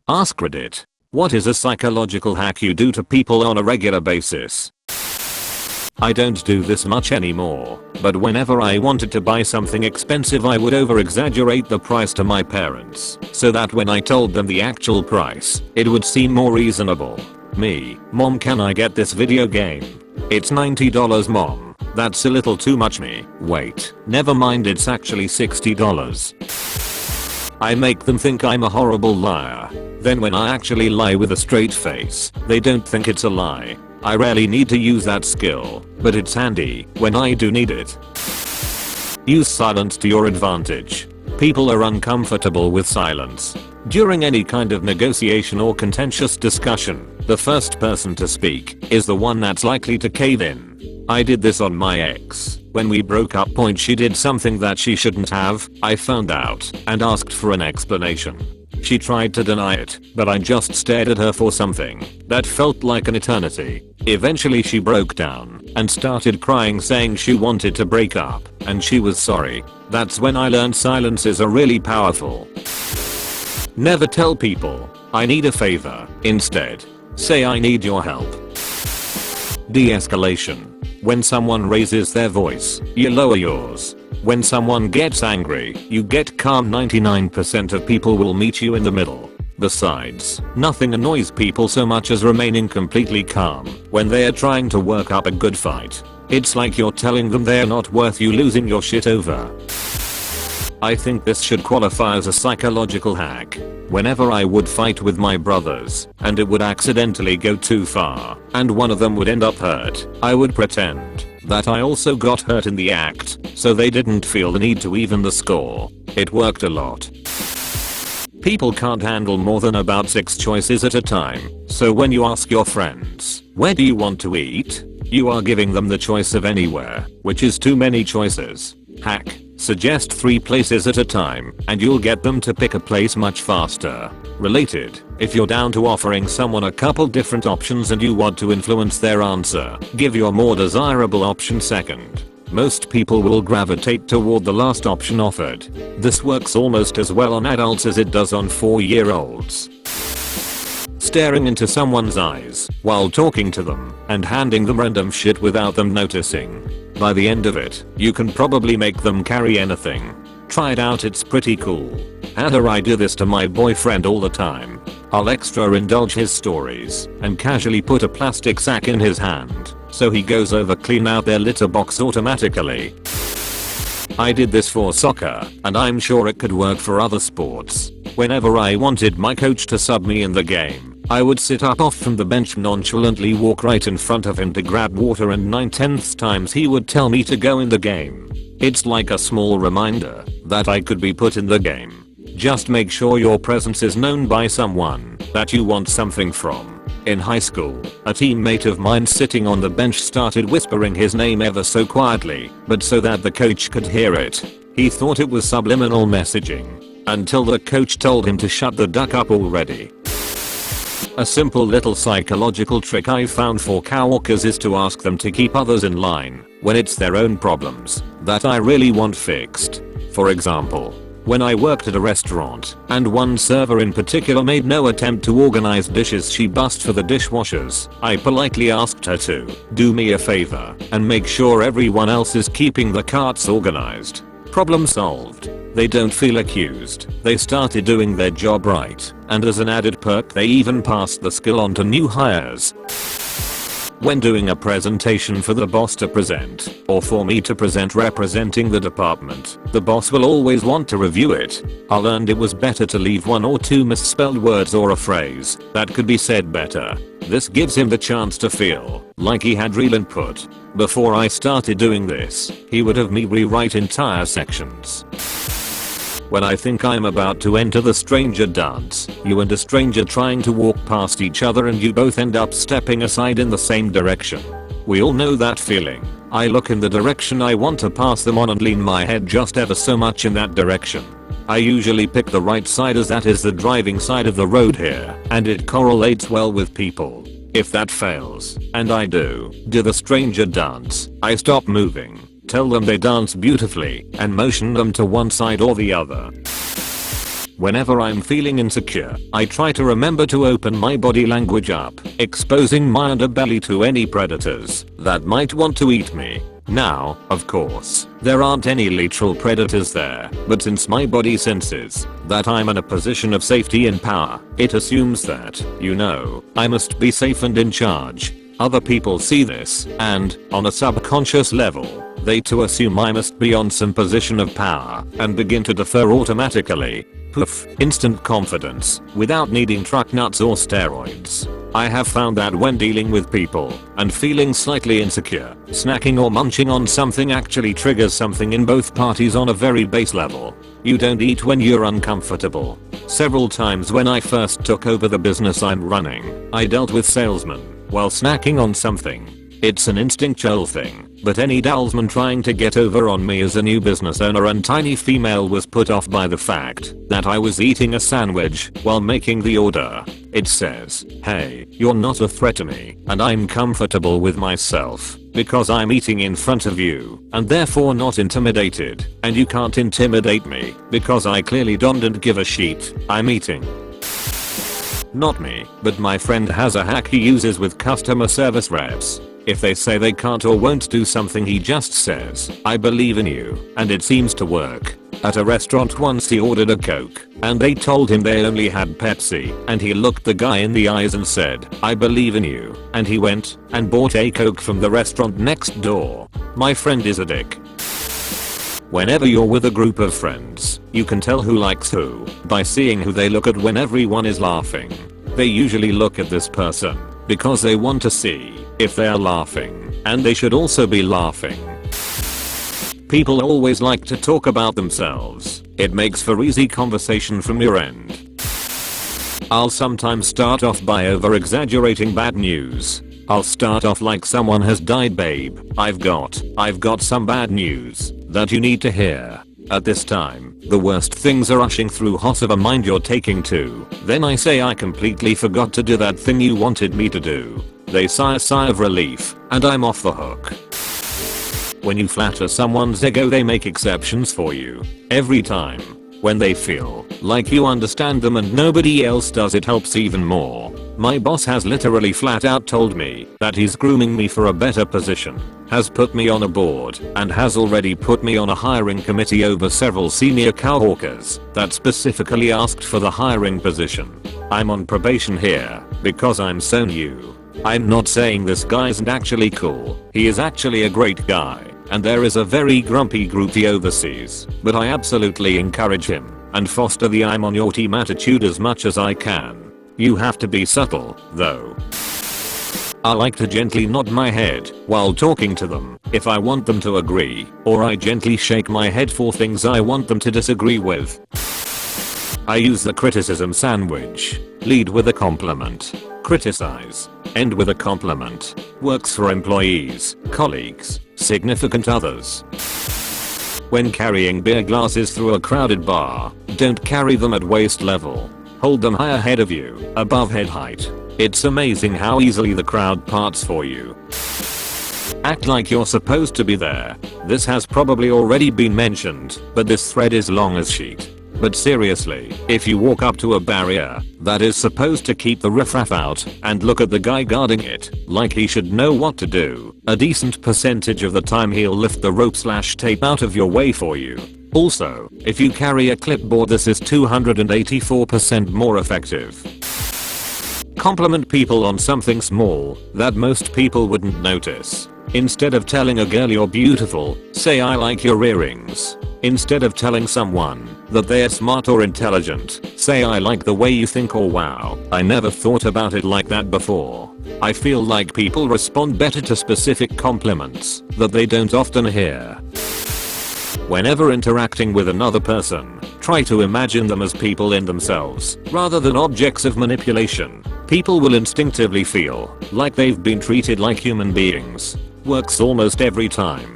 AskReddit. What is a psychological hack you do to people on a regular basis? I don't do this much anymore, but whenever I wanted to buy something expensive I would over-exaggerate the price to my parents, so that when I told them the actual price, it would seem more reasonable. Me, mom, can I get this video game? It's $90, mom. That's a little too much. Me, wait, never mind, it's actually $60. I make them think I'm a horrible liar. Then when I actually lie with a straight face, they don't think it's a lie. I rarely need to use that skill, but it's handy when I do need it. Use silence to your advantage. People are uncomfortable with silence. During any kind of negotiation or contentious discussion, the first person to speak is the one that's likely to cave in. I did this on my ex. When we broke up, she did something that she shouldn't have. I found out and asked for an explanation. She tried to deny it, but I just stared at her for something that felt like an eternity. Eventually she broke down and started crying, saying she wanted to break up and she was sorry. That's when I learned silences are really powerful. Never tell people, I need a favor. Instead, say I need your help. De-escalation. When someone raises their voice, you lower yours. When someone gets angry, you get calm. 99% of people will meet you in the middle. Besides, nothing annoys people so much as remaining completely calm when they are trying to work up a good fight. It's like you're telling them they're not worth you losing your shit over. I think this should qualify as a psychological hack. Whenever I would fight with my brothers and it would accidentally go too far and one of them would end up hurt, I would pretend that I also got hurt in the act so they didn't feel the need to even the score. It worked a lot. People can't handle more than about 6 choices at a time, so when you ask your friends, where do you want to eat? You are giving them the choice of anywhere, which is too many choices. Hack. Suggest 3 places at a time and you'll get them to pick a place much faster. Related, if you're down to offering someone a couple different options and you want to influence their answer, give your more desirable option second. Most people will gravitate toward the last option offered. This works almost as well on adults as it does on 4-year-olds. Staring into someone's eyes while talking to them and handing them random shit without them noticing. By the end of it, you can probably make them carry anything. Try it out, it's pretty cool. I do this to my boyfriend all the time. I'll extra indulge his stories and casually put a plastic sack in his hand so he goes over clean out their litter box automatically. I did this for soccer and I'm sure it could work for other sports. Whenever I wanted my coach to sub me in the game, I would sit up off from the bench, nonchalantly walk right in front of him to grab water, and 9/10 times he would tell me to go in the game. It's like a small reminder that I could be put in the game. Just make sure your presence is known by someone that you want something from. In high school, a teammate of mine sitting on the bench started whispering his name ever so quietly, but so that the coach could hear it. He thought it was subliminal messaging until the coach told him to shut the duck up already. A simple little psychological trick I found for coworkers is to ask them to keep others in line when it's their own problems that I really want fixed. For example, when I worked at a restaurant and one server in particular made no attempt to organize dishes, she bussed for the dishwashers. I politely asked her to do me a favor and make sure everyone else is keeping the carts organized. Problem solved. They don't feel accused. They started doing their job right, and as an added perk they even passed the skill on to new hires. When doing a presentation for the boss to present, or for me to present representing the department, the boss will always want to review it. I learned it was better to leave 1 or 2 misspelled words or a phrase that could be said better. This gives him the chance to feel like he had real input. Before I started doing this, he would have me rewrite entire sections. When I think I'm about to enter the stranger dance, you and a stranger trying to walk past each other and you both end up stepping aside in the same direction. We all know that feeling. I look in the direction I want to pass them on and lean my head just ever so much in that direction. I usually pick the right side as that is the driving side of the road here, and it correlates well with people. If that fails, and I do the stranger dance, I stop moving, tell them they dance beautifully, and motion them to one side or the other. Whenever I'm feeling insecure, I try to remember to open my body language up, exposing my underbelly to any predators that might want to eat me. Now, of course, there aren't any literal predators there, but since my body senses that I'm in a position of safety and power, it assumes that, I must be safe and in charge. Other people see this, and, on a subconscious level, they too assume I must be on some position of power and begin to defer automatically. Poof, instant confidence, without needing truck nuts or steroids. I have found that when dealing with people and feeling slightly insecure, snacking or munching on something actually triggers something in both parties on a very base level. You don't eat when you're uncomfortable. Several times when I first took over the business I'm running, I dealt with salesmen while snacking on something. It's an instinctual thing, but any salesman trying to get over on me as a new business owner and tiny female was put off by the fact that I was eating a sandwich while making the order. It says, hey, you're not a threat to me, and I'm comfortable with myself because I'm eating in front of you and therefore not intimidated, and you can't intimidate me because I clearly don't give a shit. I'm eating. Not me, but my friend has a hack he uses with customer service reps. If they say they can't or won't do something, he just says, I believe in you, and it seems to work. At a restaurant once he ordered a Coke, and they told him they only had Pepsi, and he looked the guy in the eyes and said, I believe in you, and he went and bought a Coke from the restaurant next door. My friend is a dick. Whenever you're with a group of friends, you can tell who likes who by seeing who they look at when everyone is laughing. They usually look at this person because they want to see if they are laughing, and they should also be laughing. People always like to talk about themselves. It makes for easy conversation from your end. I'll sometimes start off by over-exaggerating bad news. I'll start off like, someone has died, babe. I've got some bad news that you need to hear. At this time, the worst things are rushing through hot of a mind you're taking to. Then I say, I completely forgot to do that thing you wanted me to do. They sigh a sigh of relief, and I'm off the hook. When you flatter someone's ego, they make exceptions for you. Every time. When they feel like you understand them and nobody else does, it helps even more. My boss has literally flat out told me that he's grooming me for a better position, has put me on a board, and has already put me on a hiring committee over several senior cowhawkers that specifically asked for the hiring position. I'm on probation here because I'm so new. I'm not saying this guy isn't actually cool. He is actually a great guy, and there is a very grumpy group he oversees, but I absolutely encourage him and foster the I'm on your team attitude as much as I can. You have to be subtle, though. I like to gently nod my head while talking to them if I want them to agree, or I gently shake my head for things I want them to disagree with. I use the criticism sandwich. Lead with a compliment. Criticize. End with a compliment. Works for employees, colleagues, significant others. When carrying beer glasses through a crowded bar, don't carry them at waist level. Hold them high ahead of you, above head height. It's amazing how easily the crowd parts for you. Act like you're supposed to be there. This has probably already been mentioned, but this thread is long as shit. But seriously, if you walk up to a barrier that is supposed to keep the riffraff out and look at the guy guarding it like he should know what to do, a decent percentage of the time he'll lift the rope/tape out of your way for you. Also, if you carry a clipboard, this is 284% more effective. Compliment people on something small that most people wouldn't notice. Instead of telling a girl you're beautiful, say I like your earrings. Instead of telling someone that they're smart or intelligent, say I like the way you think, or wow, I never thought about it like that before. I feel like people respond better to specific compliments that they don't often hear. Whenever interacting with another person, try to imagine them as people in themselves, rather than objects of manipulation. People will instinctively feel like they've been treated like human beings. Works almost every time.